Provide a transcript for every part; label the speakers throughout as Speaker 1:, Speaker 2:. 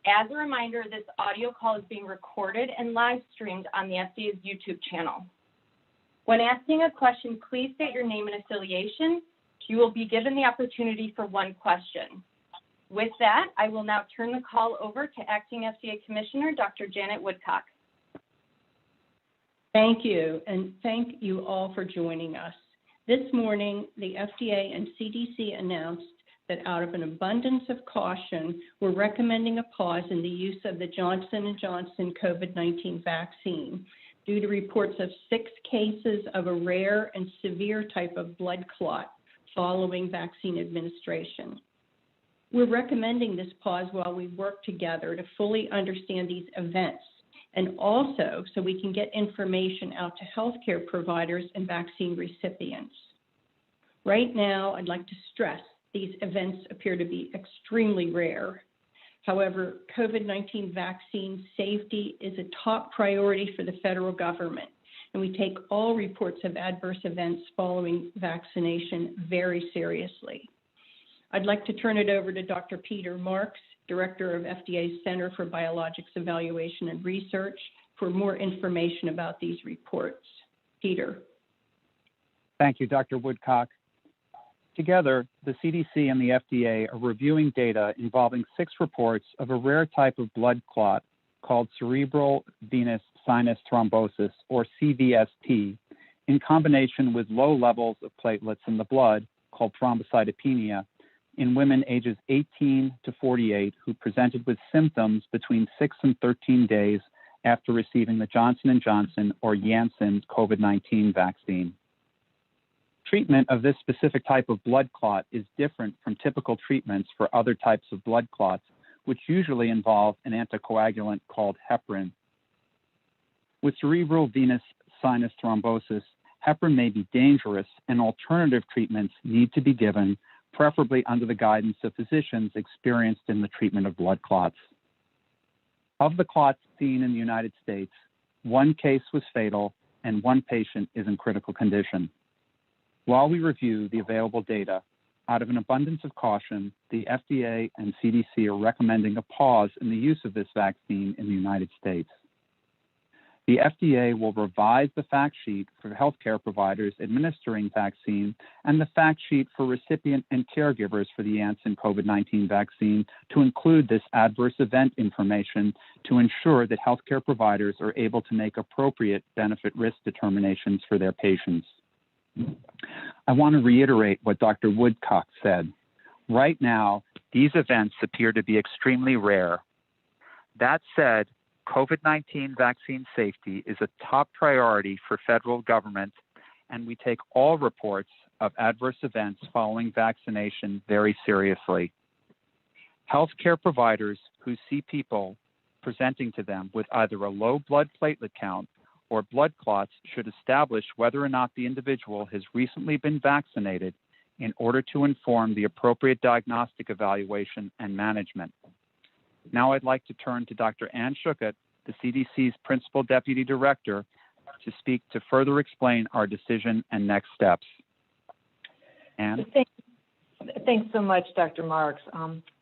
Speaker 1: As a reminder, this audio call is being recorded and live streamed on the FDA's YouTube channel. When asking a question, please state your name and affiliation. You will be given the opportunity for one question. With that, I will now turn the call over to Acting FDA Commissioner, Dr. Janet Woodcock.
Speaker 2: Thank you, and thank you all for joining us. This morning, the FDA and CDC announced that out of an abundance of caution, we're recommending a pause in the use of the Johnson & Johnson COVID-19 vaccine due to reports of 6 cases of a rare and severe type of blood clot following vaccine administration. We're recommending this pause while we work together to fully understand these events and also so we can get information out to healthcare providers and vaccine recipients. Right now, I'd like to stress these events appear to be extremely rare. However, COVID-19 vaccine safety is a top priority for the federal government, and we take all reports of adverse events following vaccination very seriously. I'd like to turn it over to Dr. Peter Marks, Director of FDA's Center for Biologics Evaluation and Research, for more information about these reports. Peter.
Speaker 3: Thank you, Dr. Woodcock. Together, the CDC and the FDA are reviewing data involving 6 reports of a rare type of blood clot called cerebral venous sinus thrombosis, or CVST, in combination with low levels of platelets in the blood, called thrombocytopenia, in women ages 18 to 48 who presented with symptoms between 6 and 13 days after receiving the Johnson & Johnson or Janssen COVID-19 vaccine. Treatment of this specific type of blood clot is different from typical treatments for other types of blood clots, which usually involve an anticoagulant called heparin. With cerebral venous sinus thrombosis, heparin may be dangerous and alternative treatments need to be given, preferably under the guidance of physicians experienced in the treatment of blood clots. Of the clots seen in the United States, 1 case was fatal and 1 patient is in critical condition. While we review the available data, out of an abundance of caution, the FDA and CDC are recommending a pause in the use of this vaccine in the United States. The FDA will revise the fact sheet for healthcare providers administering vaccine and the fact sheet for recipient and caregivers for the Janssen COVID-19 vaccine to include this adverse event information to ensure that healthcare providers are able to make appropriate benefit-risk determinations for their patients. I want to reiterate what Dr. Woodcock said. Right now, these events appear to be extremely rare. That said, COVID-19 vaccine safety is a top priority for federal government, and we take all reports of adverse events following vaccination very seriously. Healthcare providers who see people presenting to them with either a low blood platelet count or blood clots should establish whether or not the individual has recently been vaccinated in order to inform the appropriate diagnostic evaluation and management. Now I'd like to turn to Dr. Ann Schuchat, the CDC's Principal Deputy Director, to speak to further explain our decision and next steps. Ann?
Speaker 4: Thanks so much, Dr. Marks.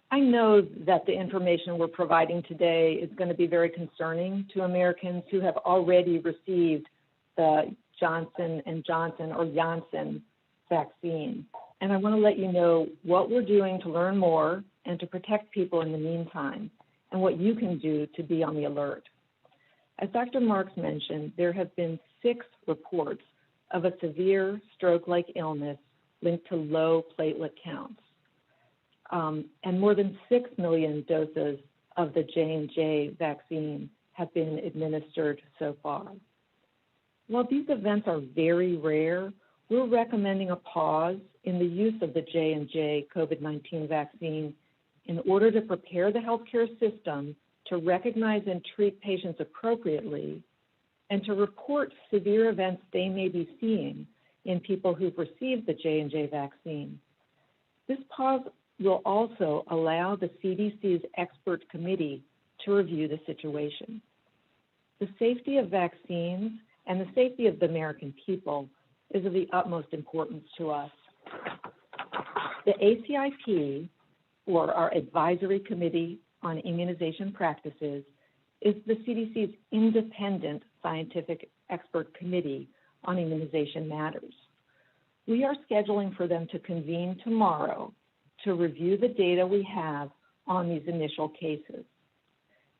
Speaker 4: I know that the information we're providing today is going to be very concerning to Americans who have already received the Johnson & Johnson or Janssen vaccine. And I want to let you know what we're doing to learn more and to protect people in the meantime, and what you can do to be on the alert. As Dr. Marks mentioned, there have been 6 reports of a severe stroke-like illness linked to low platelet counts. And more than 6 million doses of the J&J vaccine have been administered so far. While these events are very rare, we're recommending a pause in the use of the J&J COVID-19 vaccine in order to prepare the healthcare system to recognize and treat patients appropriately and to report severe events they may be seeing in people who've received the J&J vaccine. This pause will also allow the CDC's expert committee to review the situation. The safety of vaccines and the safety of the American people is of the utmost importance to us. The ACIP, or our Advisory Committee on Immunization Practices is the CDC's independent scientific expert committee on immunization matters. We are scheduling for them to convene tomorrow to review the data we have on these initial cases.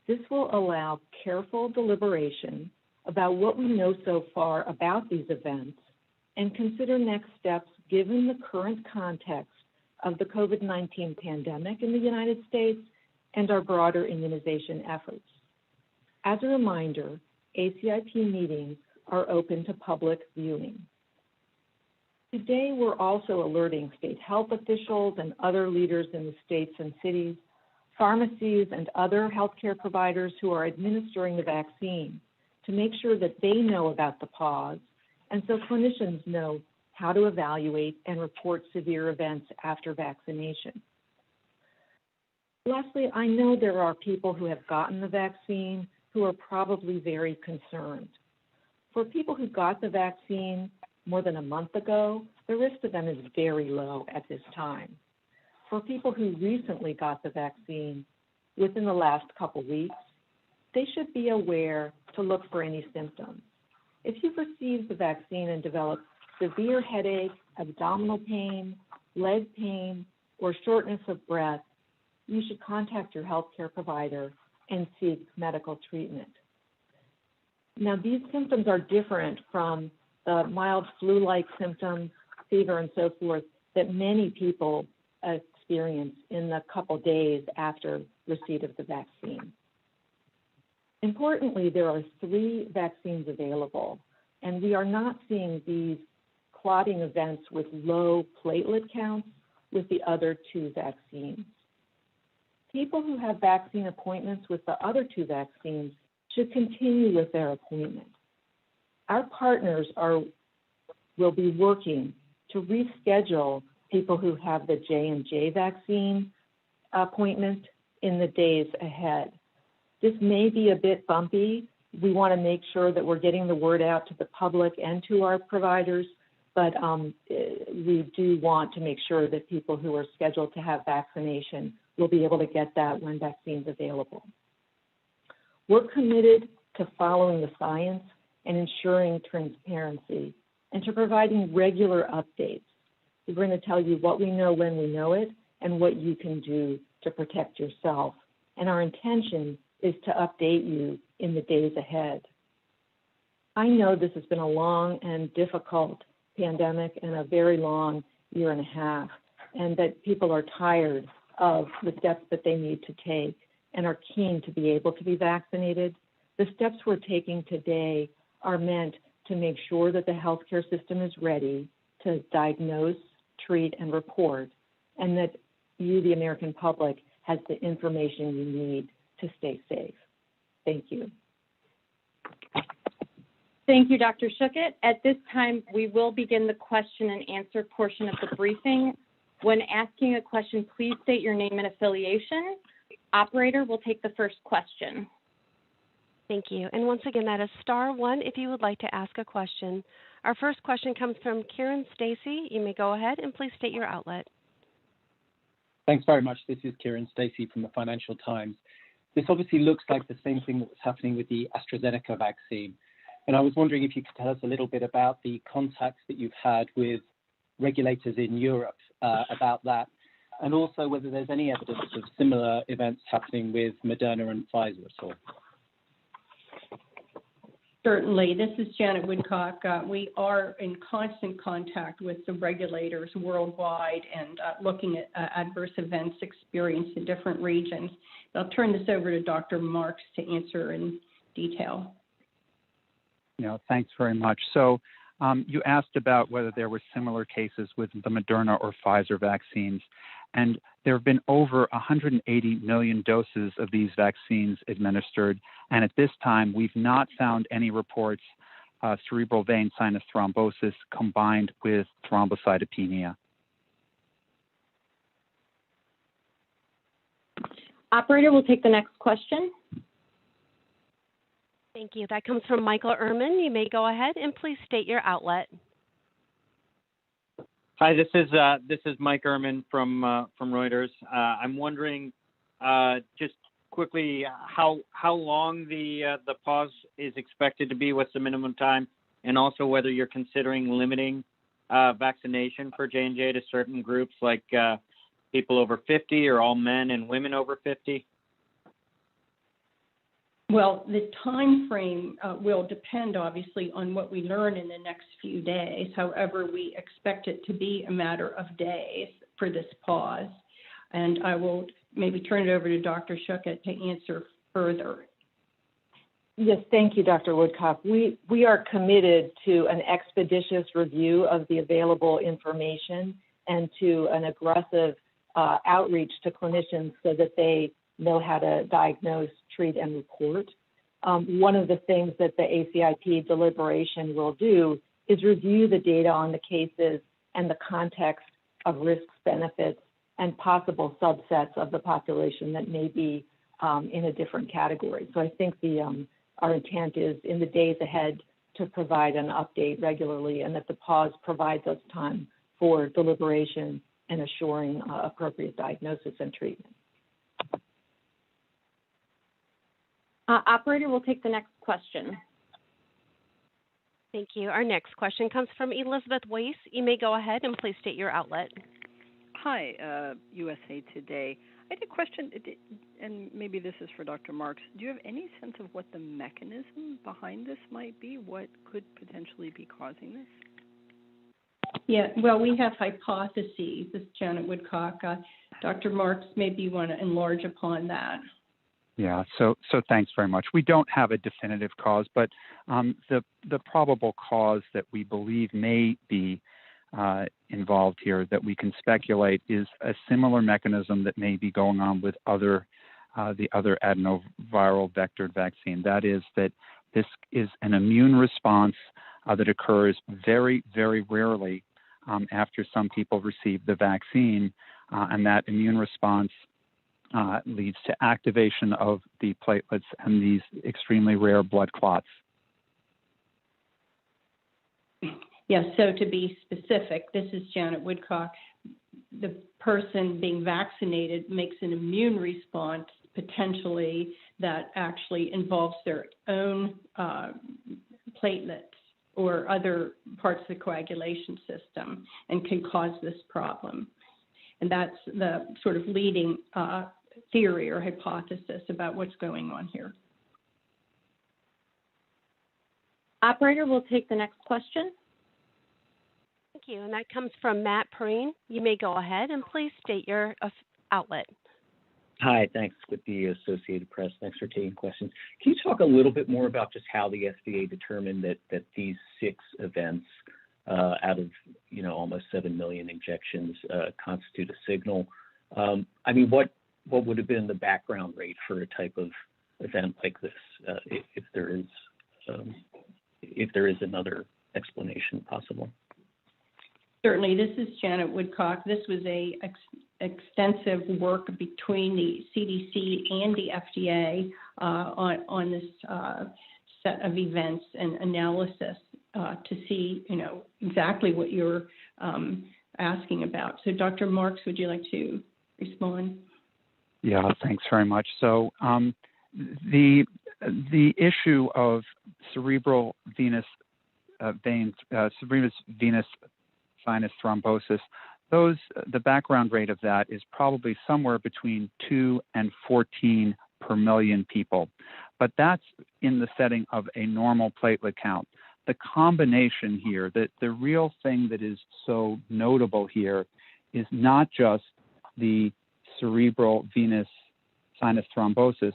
Speaker 4: This will allow careful deliberation about what we know so far about these events and consider next steps given the current context of the COVID-19 pandemic in the United States and our broader immunization efforts. As a reminder, ACIP meetings are open to public viewing. Today, we're also alerting state health officials and other leaders in the states and cities, pharmacies, and other healthcare providers who are administering the vaccine to make sure that they know about the pause, and so clinicians know how to evaluate and report severe events after vaccination. Lastly, I know there are people who have gotten the vaccine who are probably very concerned. For people who got the vaccine more than a month ago, the risk to them is very low at this time. For people who recently got the vaccine within the last couple weeks, they should be aware to look for any symptoms. If you've received the vaccine and developed severe headache, abdominal pain, leg pain, or shortness of breath, you should contact your healthcare provider and seek medical treatment. Now, these symptoms are different from the mild flu-like symptoms, fever, and so forth that many people experience in the couple days after receipt of the vaccine. Importantly, there are 3 vaccines available, and we are not seeing these clotting events with low platelet counts with the other 2 vaccines. People who have vaccine appointments with the other 2 vaccines should continue with their appointment. Our partners will be working to reschedule people who have the J&J vaccine appointment in the days ahead. This may be a bit bumpy. We want to make sure that we're getting the word out to the public and to our providers, but we do want to make sure that people who are scheduled to have vaccination will be able to get that when vaccine's available. We're committed to following the science and ensuring transparency and to providing regular updates. We're going to tell you what we know when we know it and what you can do to protect yourself. And our intention is to update you in the days ahead. I know this has been a long and difficult pandemic and a very long year and a half, and that people are tired of the steps that they need to take and are keen to be able to be vaccinated. The steps we're taking today are meant to make sure that the healthcare system is ready to diagnose, treat, and report, and that you, the American public, has the information you need to stay safe. Thank you.
Speaker 1: Thank you, Dr. Schuchat. At this time, we will begin the question and answer portion of the briefing. When asking a question, please state your name and affiliation. Operator will take the first question.
Speaker 5: Thank you. And once again, that is *1 if you would like to ask a question. Our first question comes from Kieran Stacy. You may go ahead and please state your outlet.
Speaker 6: Thanks very much. This is Kieran Stacy from the Financial Times. This obviously looks like the same thing that was happening with the AstraZeneca vaccine. And I was wondering if you could tell us a little bit about the contacts that you've had with regulators in Europe about that, and also whether there's any evidence of similar events happening with Moderna and Pfizer at all.
Speaker 2: Certainly. This is Janet Woodcock. We are in constant contact with the regulators worldwide and looking at adverse events experienced in different regions. I'll turn this over to Dr. Marks to answer in detail.
Speaker 3: Thanks very much. So you asked about whether there were similar cases with the Moderna or Pfizer vaccines, and there have been over 180 million doses of these vaccines administered, and at this time we've not found any reports of cerebral vein sinus thrombosis combined with thrombocytopenia.
Speaker 1: Operator will take the next question.
Speaker 5: Thank you. That comes from Michael Ehrman. You may go ahead and please state your outlet.
Speaker 7: Hi, this is Mike Ehrman from Reuters. I'm wondering, just quickly how long the pause is expected to be, what's the minimum time, and also whether you're considering limiting vaccination for J&J to certain groups like people over 50 or all men and women over 50?
Speaker 2: Well, the time frame will depend, obviously, on what we learn in the next few days. However, we expect it to be a matter of days for this pause. And I will maybe turn it over to Dr. Shuckett to answer further.
Speaker 4: Yes, thank you, Dr. Woodcock. We are committed to an expeditious review of the available information and to an aggressive outreach to clinicians so that they know how to diagnose, treat, and report. One of the things that the ACIP deliberation will do is review the data on the cases and the context of risks, benefits, and possible subsets of the population that may be in a different category. So I think our intent is in the days ahead to provide an update regularly, and that the pause provides us time for deliberation and assuring appropriate diagnosis and treatment.
Speaker 1: Operator, we'll take the next question.
Speaker 5: Thank you. Our next question comes from Elizabeth Weiss. You may go ahead and please state your outlet.
Speaker 8: Hi, USA Today. I had a question, and maybe this is for Dr. Marks. Do you have any sense of what the mechanism behind this might be? What could potentially be causing this?
Speaker 2: Yeah, well, we have hypotheses. This is Janet Woodcock. Dr. Marks, maybe you want to enlarge upon that.
Speaker 3: Yeah, so thanks very much. We don't have a definitive cause, but the probable cause that we believe may be involved here that we can speculate is a similar mechanism that may be going on with the other adenoviral vectored vaccine. That is that this is an immune response that occurs very, very rarely after some people receive the vaccine, and that immune response leads to activation of the platelets and these extremely rare blood clots.
Speaker 2: Yes, so to be specific, this is Janet Woodcock. The person being vaccinated makes an immune response potentially that actually involves their own platelets or other parts of the coagulation system and can cause this problem. And that's the sort of leading theory or hypothesis about what's going on here.
Speaker 1: Operator, we'll take the next question.
Speaker 5: Thank you. And that comes from Matt Perrine. You may go ahead and please state your outlet.
Speaker 9: Hi, thanks, with the Associated Press. Thanks for taking questions. Can you talk a little bit more about just how the FDA determined that these 6 events out of almost 7 million injections constitute a signal? I mean, what would have been the background rate for a type of event like this, if there is another explanation possible?
Speaker 2: Certainly, this is Janet Woodcock. This was a extensive work between the CDC and the FDA on this set of events and analysis to see, exactly what you're asking about. So, Dr. Marks, would you like to respond?
Speaker 3: Yeah, thanks very much. So, the issue of cerebral venous sinus thrombosis, the background rate of that is probably somewhere between 2 and 14 per million people. But that's in the setting of a normal platelet count. The combination here, the real thing that is so notable here is not just the cerebral venous sinus thrombosis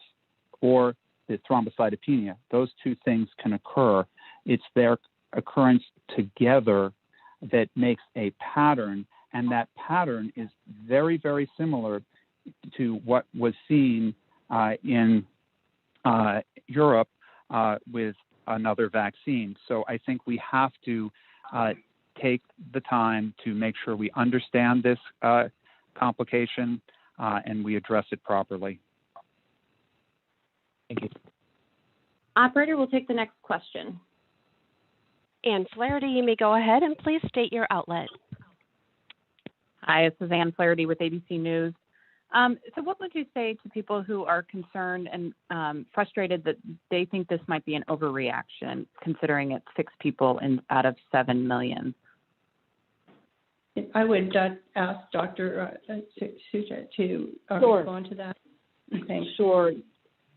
Speaker 3: or the thrombocytopenia. Those two things can occur. It's their occurrence together that makes a pattern, and that pattern is very, very similar to what was seen in Europe with another vaccine. So I think we have to take the time to make sure we understand this complication and we address it properly.
Speaker 9: Thank you.
Speaker 1: Operator, we'll take the next question.
Speaker 5: Ann Flaherty, you may go ahead and please state your outlet.
Speaker 10: Hi, this is Ann Flaherty with ABC News. So what would you say to people who are concerned and frustrated that they think this might be an overreaction, considering it's 6 people out of 7 million?
Speaker 2: I would ask Dr. Suja to respond to that. Thanks.
Speaker 4: Sure.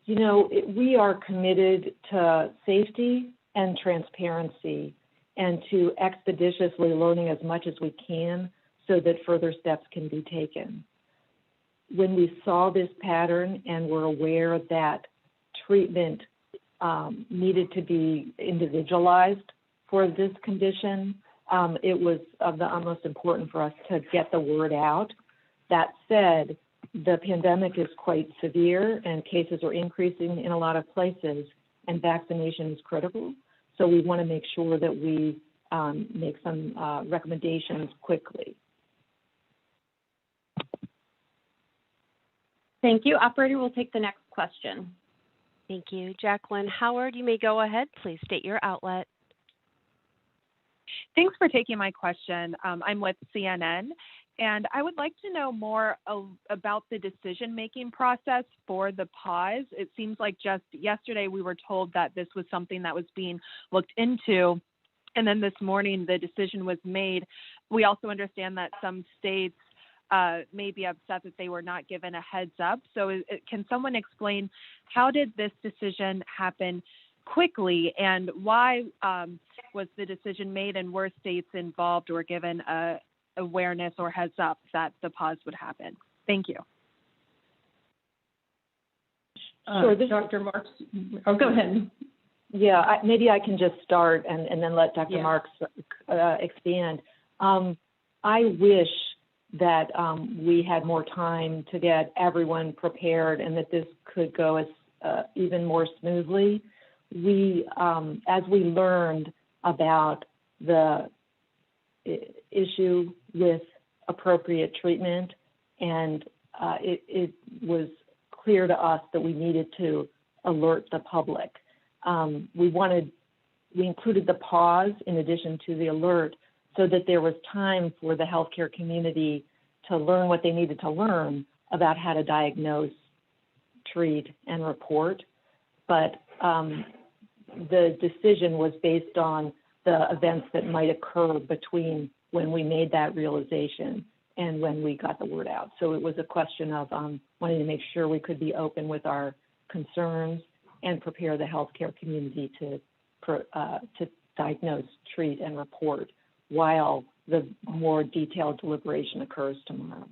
Speaker 4: You know, we are committed to safety and transparency and to expeditiously learning as much as we can so that further steps can be taken. When we saw this pattern and were aware that treatment needed to be individualized for this condition, it was of the utmost importance for us to get the word out. That said, the pandemic is quite severe and cases are increasing in a lot of places, and vaccination is critical. So we want to make sure that we make some recommendations quickly.
Speaker 1: Thank you. Operator, we'll take the next question.
Speaker 5: Thank you. Jacqueline Howard, you may go ahead. Please state your outlet.
Speaker 11: Thanks for taking my question. I'm with CNN, and I would like to know more about the decision-making process for the pause. It seems like just yesterday we were told that this was something that was being looked into, and then this morning the decision was made. We also understand that some states may be upset that they were not given a heads up. So can someone explain how did this decision happen quickly, and why was the decision made, and were states involved or given awareness or heads up that the pause would happen? Thank you.
Speaker 2: Sure, Dr. Marks. Oh, go ahead.
Speaker 4: Yeah, maybe I can just start and then let Dr. Marks expand. I wish that we had more time to get everyone prepared and that this could go even more smoothly. As we learned about the issue with appropriate treatment, and it was clear to us that we needed to alert the public. We included the pause in addition to the alert so that there was time for the healthcare community to learn what they needed to learn about how to diagnose, treat, and report. But the decision was based on the events that might occur between when we made that realization and when we got the word out. So it was a question of wanting to make sure we could be open with our concerns and prepare the healthcare community to diagnose, treat, and report while the more detailed deliberation occurs tomorrow.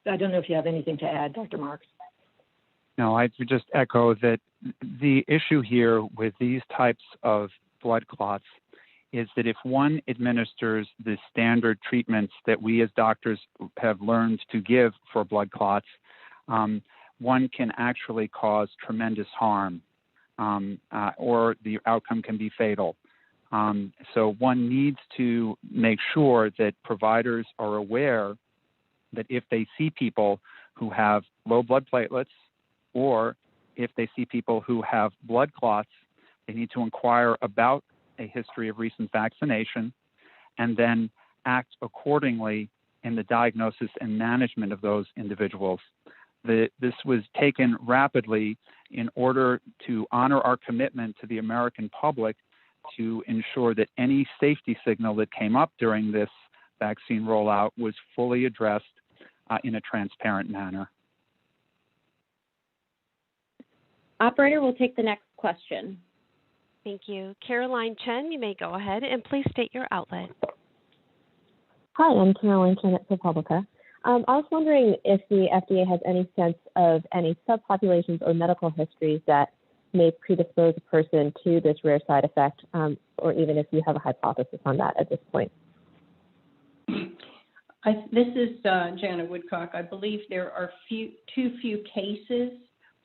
Speaker 4: I don't know if you have anything to add, Dr. Marks.
Speaker 3: No, I would just echo that the issue here with these types of blood clots is that if one administers the standard treatments that we as doctors have learned to give for blood clots, one can actually cause tremendous harm, or the outcome can be fatal. So one needs to make sure that providers are aware that if they see people who have low blood platelets, or if they see people who have blood clots, they need to inquire about a history of recent vaccination and then act accordingly in the diagnosis and management of those individuals. This was taken rapidly in order to honor our commitment to the American public to ensure that any safety signal that came up during this vaccine rollout was fully addressed in a transparent manner.
Speaker 1: Operator, we'll take the next question.
Speaker 5: Thank you. Caroline Chen, you may go ahead and please state your outlet.
Speaker 12: Hi, I'm Caroline Chen at ProPublica. I was wondering if the FDA has any sense of any subpopulations or medical histories that may predispose a person to this rare side effect, or even if you have a hypothesis on that at this point.
Speaker 2: This is Jana Woodcock. I believe there are too few cases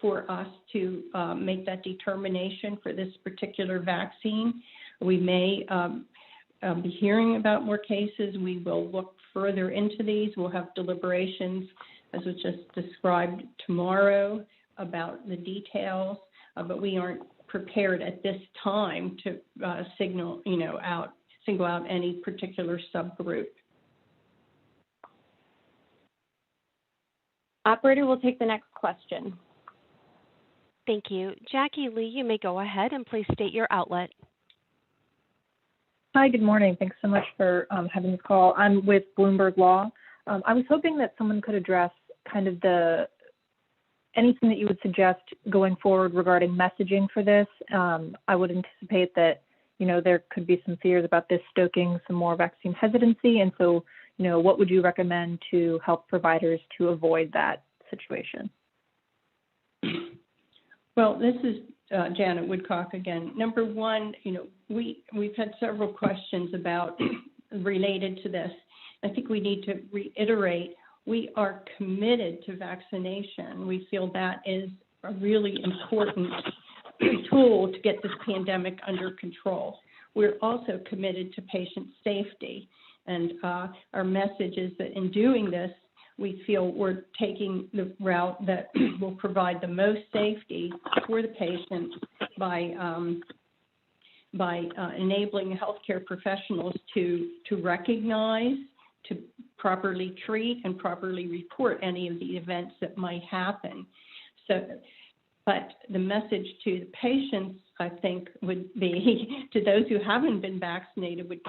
Speaker 2: for us to make that determination for this particular vaccine. We may be hearing about more cases. We will look further into these. We'll have deliberations, as was just described, tomorrow about the details, but we aren't prepared at this time to single out any particular subgroup.
Speaker 1: Operator will take the next question.
Speaker 5: Thank you. Jackie Lee, you may go ahead and please state your outlet.
Speaker 13: Hi, good morning. Thanks so much for having this call. I'm with Bloomberg Law. I was hoping that someone could address kind of anything that you would suggest going forward regarding messaging for this. I would anticipate that, there could be some fears about this stoking some more vaccine hesitancy. And so, what would you recommend to help providers to avoid that situation?
Speaker 2: Well, this is Janet Woodcock again. Number one, we've had several questions about related to this. I think we need to reiterate, we are committed to vaccination. We feel that is a really important tool to get this pandemic under control. We're also committed to patient safety. And our message is that in doing this, we feel we're taking the route that will provide the most safety for the patient by enabling healthcare professionals to recognize, to properly treat, and properly report any of the events that might happen. But the message to the patients, I think, would be, to those who haven't been vaccinated, would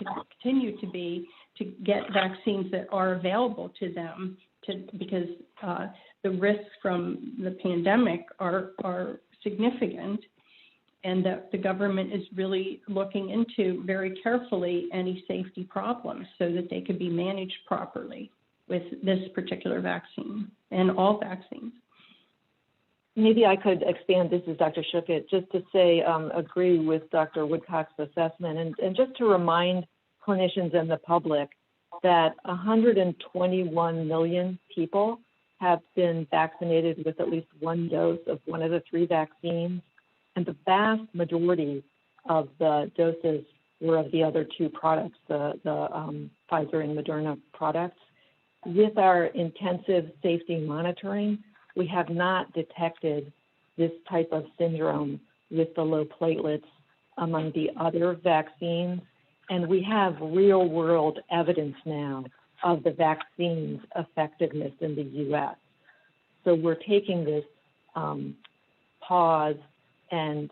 Speaker 2: continue to be to get vaccines that are available to them, because the risks from the pandemic are significant, and that the government is really looking into very carefully any safety problems so that they could be managed properly with this particular vaccine and all vaccines.
Speaker 4: Maybe I could expand. This is Dr. Schuchat, just to say, agree with Dr. Woodcock's assessment, and just to remind clinicians and the public that 121 million people have been vaccinated with at least one dose of one of the three vaccines, and the vast majority of the doses were of the other two products, the Pfizer and Moderna products. With our intensive safety monitoring, we have not detected this type of syndrome with the low platelets among the other vaccines. And we have real-world evidence now of the vaccine's effectiveness in the U.S. So we're taking this pause and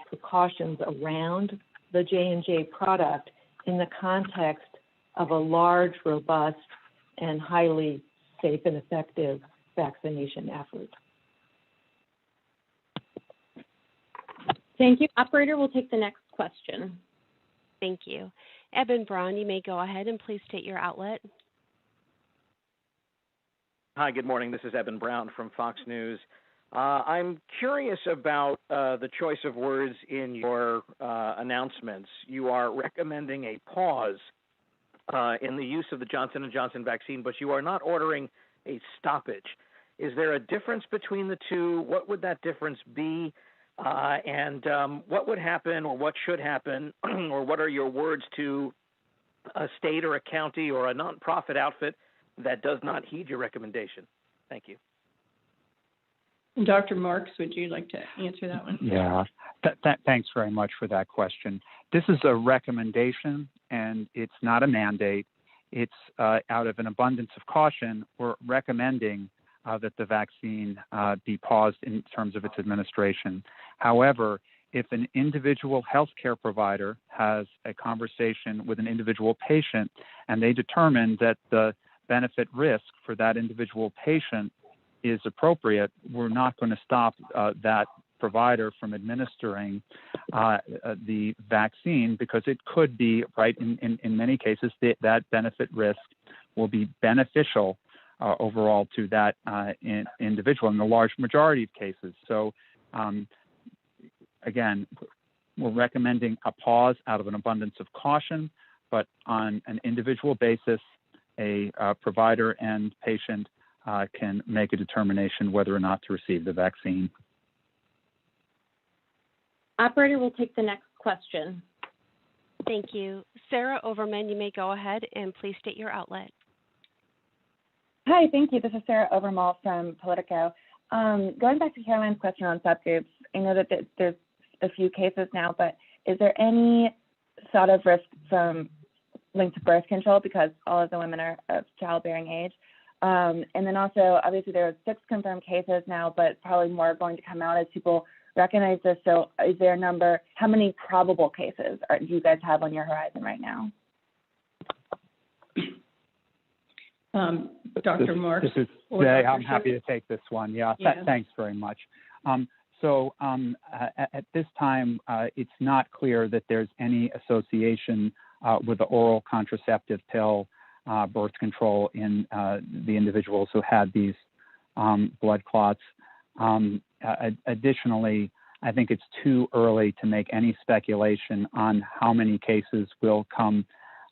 Speaker 4: precautions around the J&J product in the context of a large, robust, and highly safe and effective vaccination effort.
Speaker 1: Thank you. Operator will take the next question.
Speaker 5: Thank you. Eben Braun, you may go ahead and please state your outlet.
Speaker 14: Hi, good morning. This is Eben Braun from Fox News. I'm curious about the choice of words in your announcements. You are recommending a pause in the use of the Johnson & Johnson vaccine, but you are not ordering a stoppage. Is there a difference between the two? What would that difference be? And what would happen, or what should happen, or what are your words to a state or a county or a nonprofit outfit that does not heed your recommendation? Thank you.
Speaker 2: Dr. Marks, would you like to answer that one?
Speaker 3: Yeah, thanks very much for that question. This is a recommendation, and it's not a mandate. It's out of an abundance of caution, we're recommending that the vaccine be paused in terms of its administration. However, if an individual healthcare provider has a conversation with an individual patient and they determine that the benefit risk for that individual patient is appropriate, we're not going to stop that provider from administering the vaccine, because it could be, right, in many cases, that benefit risk will be beneficial overall to that individual in the large majority of cases. So, again, we're recommending a pause out of an abundance of caution, but on an individual basis, a provider and patient can make a determination whether or not to receive the vaccine.
Speaker 1: Operator will take the next question.
Speaker 5: Thank you. Sarah Overman, you may go ahead and please state your outlet.
Speaker 15: Hi, thank you. This is Sarah Overmal from Politico. Going back to Caroline's question on subgroups, I know that there's a few cases now, but is there any sort of risk from linked to birth control, because all of the women are of childbearing age? And then also, obviously, there are 6 confirmed cases now, but probably more are going to come out as people recognize this. So is there a number, how many probable cases do you guys have on your horizon right now?
Speaker 2: Dr. Marks?
Speaker 3: This is Jay. I'm happy to take this one. Thanks very much. At this time, it's not clear that there's any association with the oral contraceptive pill birth control in the individuals who had these blood clots. Additionally, I think it's too early to make any speculation on how many cases will come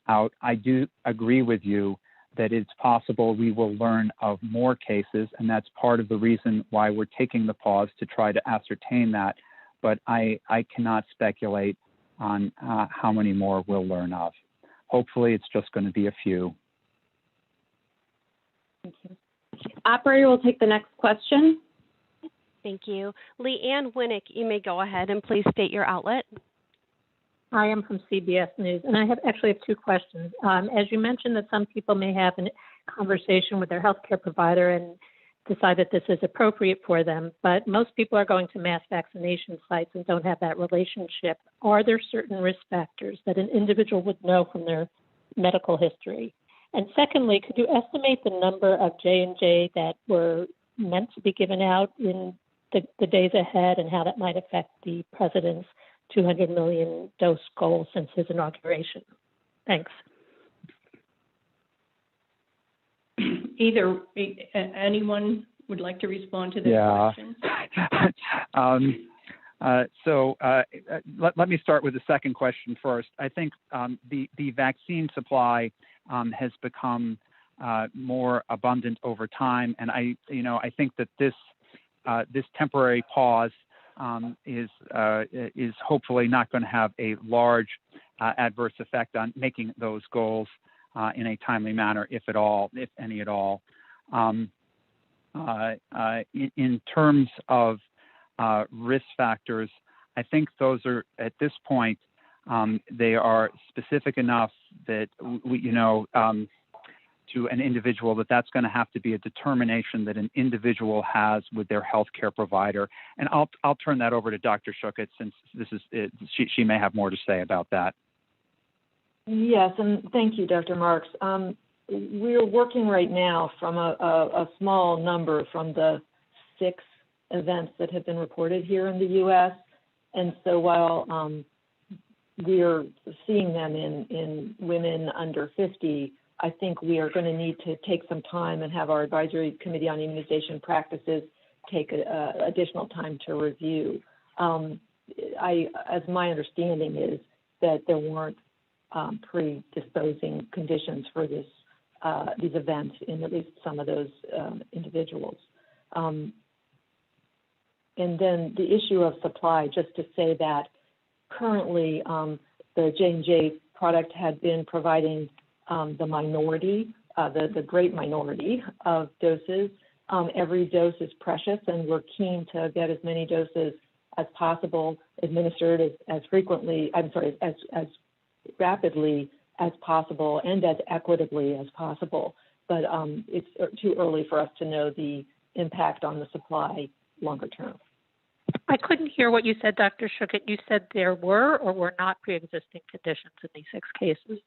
Speaker 3: out. I do agree with you that it's possible we will learn of more cases, and that's part of the reason why we're taking the pause to try to ascertain that. But I cannot speculate on how many more we'll learn of. Hopefully, it's just going to be a few.
Speaker 12: Thank you. Operator will take the next question.
Speaker 5: Thank you. Leanne Winnick, you may go ahead and please state your outlet.
Speaker 16: Hi, I'm from CBS News, and I have 2 questions. As you mentioned that some people may have a conversation with their healthcare provider and decide that this is appropriate for them, but most people are going to mass vaccination sites and don't have that relationship. Are there certain risk factors that an individual would know from their medical history? And secondly, could you estimate the number of J&J that were meant to be given out in the days ahead and how that might affect the president's 200 million dose goal since his inauguration? Thanks.
Speaker 2: Anyone would like to respond to this question?
Speaker 3: Let me start with the second question first. I think the vaccine supply has become more abundant over time, and I think that this temporary pause is hopefully not going to have a large adverse effect on making those goals in a timely manner, if any at all. In terms of risk factors, I think those are, at this point, they are specific enough that to an individual that's going to have to be a determination that an individual has with their healthcare provider. And I'll turn that over to Dr. Schuchat, since this is she may have more to say about that.
Speaker 4: Yes, and thank you, Dr. Marks. We're working right now from a small number from the 6 events that have been reported here in the U.S. And so while we're seeing them in women under 50, I think we are going to need to take some time and have our Advisory Committee on Immunization Practices take additional time to review. As my understanding is that there weren't predisposing conditions for these events in at least some of those individuals. And then the issue of supply, just to say that currently the J&J product had been providing the minority, the great minority of doses. Every dose is precious, and we're keen to get as many doses as possible administered as rapidly as possible and as equitably as possible. But it's too early for us to know the impact on the supply longer term.
Speaker 16: I couldn't hear what you said, Dr. Schuchat. You said there were or were not pre-existing conditions in these 6 cases?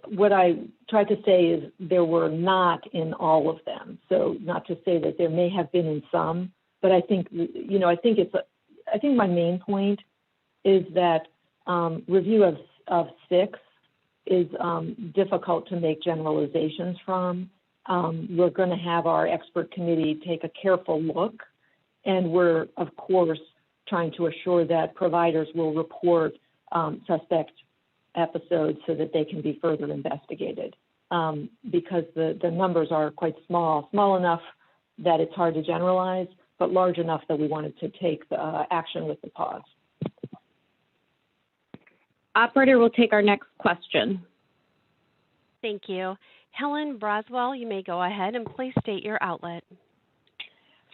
Speaker 4: What I tried to say is there were not in all of them. So not to say that there may have been in some, but I think I think my main point is that review of 6 is difficult to make generalizations from. We're going to have our expert committee take a careful look, and we're, of course, trying to assure that providers will report suspect episodes so that they can be further investigated, because the numbers are quite small enough that it's hard to generalize, but large enough that we wanted to take the action with the pause.
Speaker 12: Operator will take our next question.
Speaker 5: Thank you. Helen Braswell, you may go ahead and please state your outlet.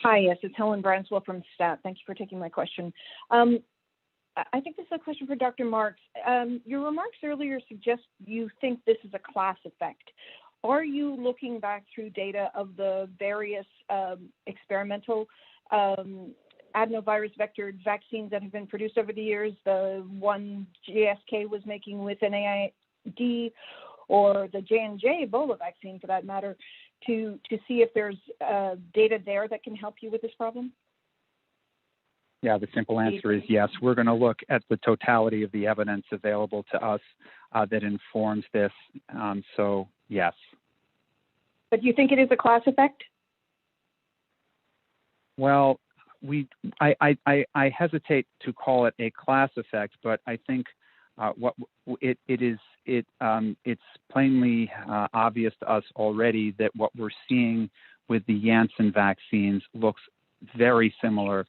Speaker 17: Hi, yes, it's Helen Braswell from STAT. Thank you for taking my question. I think this is a question for Dr. Marks. Your remarks earlier suggest you think this is a class effect. are you looking back through data of the various experimental adenovirus vectored vaccines that have been produced over the years, the one GSK was making with NIAID, or the J&J Ebola vaccine for that matter, to see if there's data there that can help you with this problem?
Speaker 3: Yeah, the simple answer is yes. We're going to look at the totality of the evidence available to us that informs this. So, yes.
Speaker 17: But do you think it is a class effect?
Speaker 3: Well, I hesitate to call it a class effect, but I think it's plainly obvious to us already that what we're seeing with the Janssen vaccines looks very similar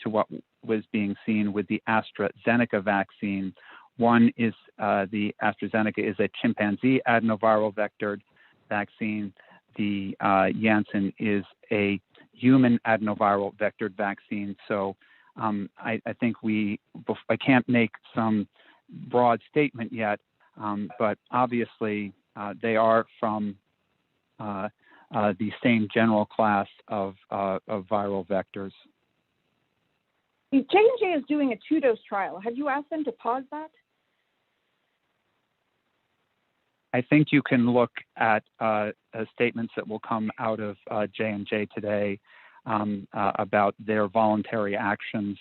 Speaker 3: to what was being seen with the AstraZeneca vaccine. One is the AstraZeneca is a chimpanzee adenoviral vectored vaccine. The Janssen is a human adenoviral vectored vaccine. So I think I can't make some broad statement yet, but obviously they are from the same general class of viral vectors.
Speaker 17: J&J is doing a 2-dose trial. Have you asked them to pause that?
Speaker 3: I think you can look at statements that will come out of J&J today about their voluntary actions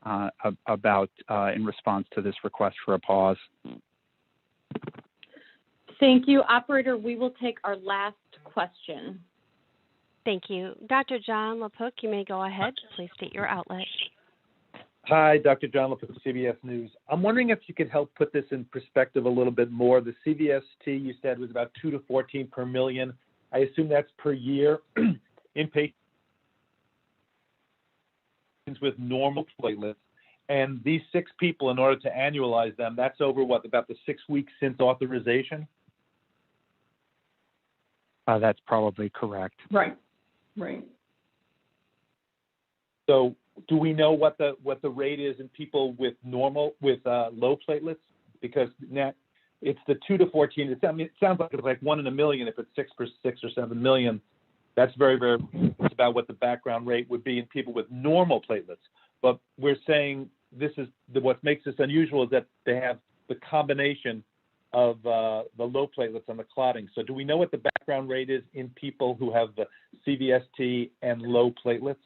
Speaker 3: in response to this request for a pause.
Speaker 18: Thank you. Operator, we will take our last question.
Speaker 5: Thank you. Dr. John LaPook, you may go ahead. Please state your outlet.
Speaker 19: Hi, Dr. John LaPook, CBS News. I'm wondering if you could help put this in perspective a little bit more. The CVST you said was about 2 to 14 per million. I assume that's per year in patients with normal platelets. And these 6 people, in order to annualize them, that's over what, about the 6 weeks since authorization?
Speaker 3: That's probably correct.
Speaker 2: Right.
Speaker 19: So do we know what the rate is in people with low platelets? Because now it's the 2 to 14. It sounds like it's like 1 in a million. If it's 6 or 7 million, that's very, very. It's about what the background rate would be in people with normal platelets. But we're saying what makes this unusual is that they have the combination of the low platelets and the clotting. So do we know what the background rate is in people who have the CVST and low platelets?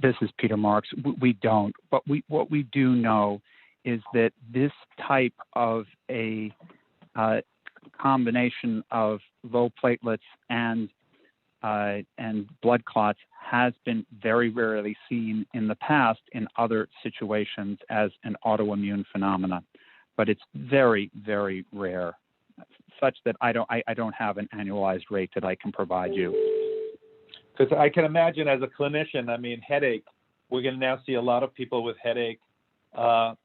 Speaker 3: This is Peter Marks. We don't. But what we do know is that this type of a combination of low platelets and blood clots has been very rarely seen in the past in other situations as an autoimmune phenomena. But it's very, very rare, such that I don't have an annualized rate that I can provide you.
Speaker 19: Because I can imagine as a clinician, headache, we're going to now see a lot of people with headache. The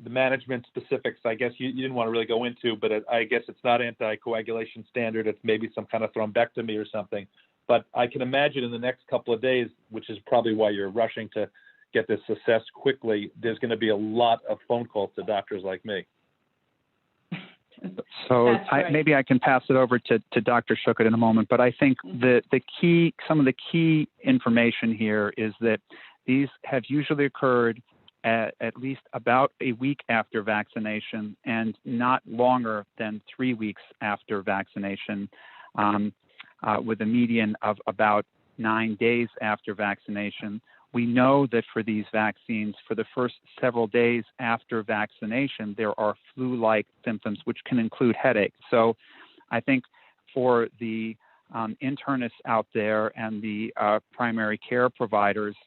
Speaker 19: management specifics, I guess you didn't want to really go into, but I guess it's not anticoagulation standard. It's maybe some kind of thrombectomy or something. But I can imagine in the next couple of days, which is probably why you're rushing to get this assessed quickly, there's going to be a lot of phone calls to doctors like me.
Speaker 3: So maybe I can pass it over to Dr. Schuchat in a moment, but I think some of the key information here is that these have usually occurred at least about a week after vaccination and not longer than 3 weeks after vaccination, with a median of about 9 days after vaccination. We know that for these vaccines, for the first several days after vaccination, there are flu-like symptoms, which can include headache. So I think for the internists out there and the primary care providers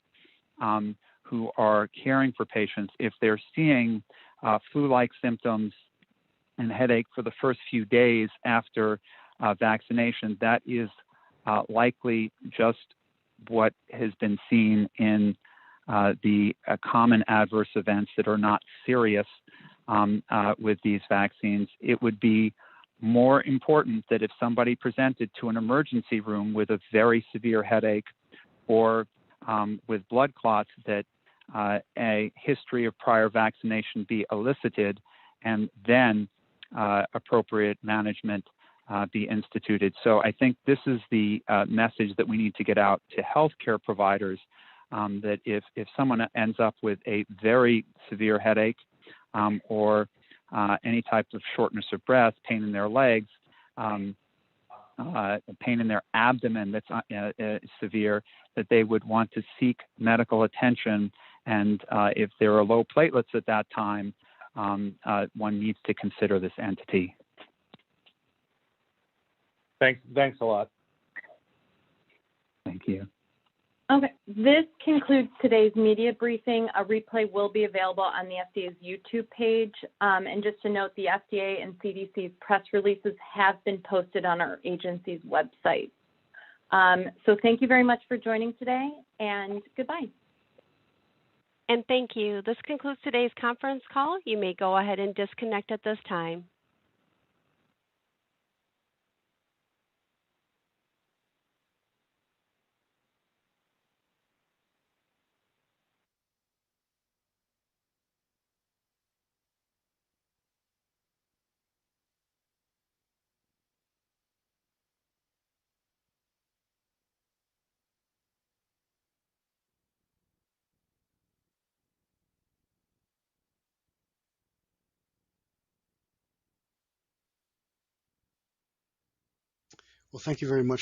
Speaker 3: who are caring for patients, if they're seeing flu-like symptoms and headache for the first few days after vaccination, that is likely just what has been seen in the common adverse events that are not serious with these vaccines. It would be more important that if somebody presented to an emergency room with a very severe headache or with blood clots, that a history of prior vaccination be elicited and then appropriate management be instituted. So I think this is the message that we need to get out to healthcare providers, that if someone ends up with a very severe headache or any type of shortness of breath, pain in their legs, pain in their abdomen that's severe, that they would want to seek medical attention. And if there are low platelets at that time, one needs to consider this entity.
Speaker 19: Thanks a lot.
Speaker 3: Thank you.
Speaker 1: Okay, this concludes today's media briefing. A replay will be available on the FDA's YouTube page. And just to note, the FDA and CDC's press releases have been posted on our agency's website. So thank you very much for joining today, and goodbye.
Speaker 5: And thank you. This concludes today's conference call. You may go ahead and disconnect at this time.
Speaker 20: Well, thank you very much.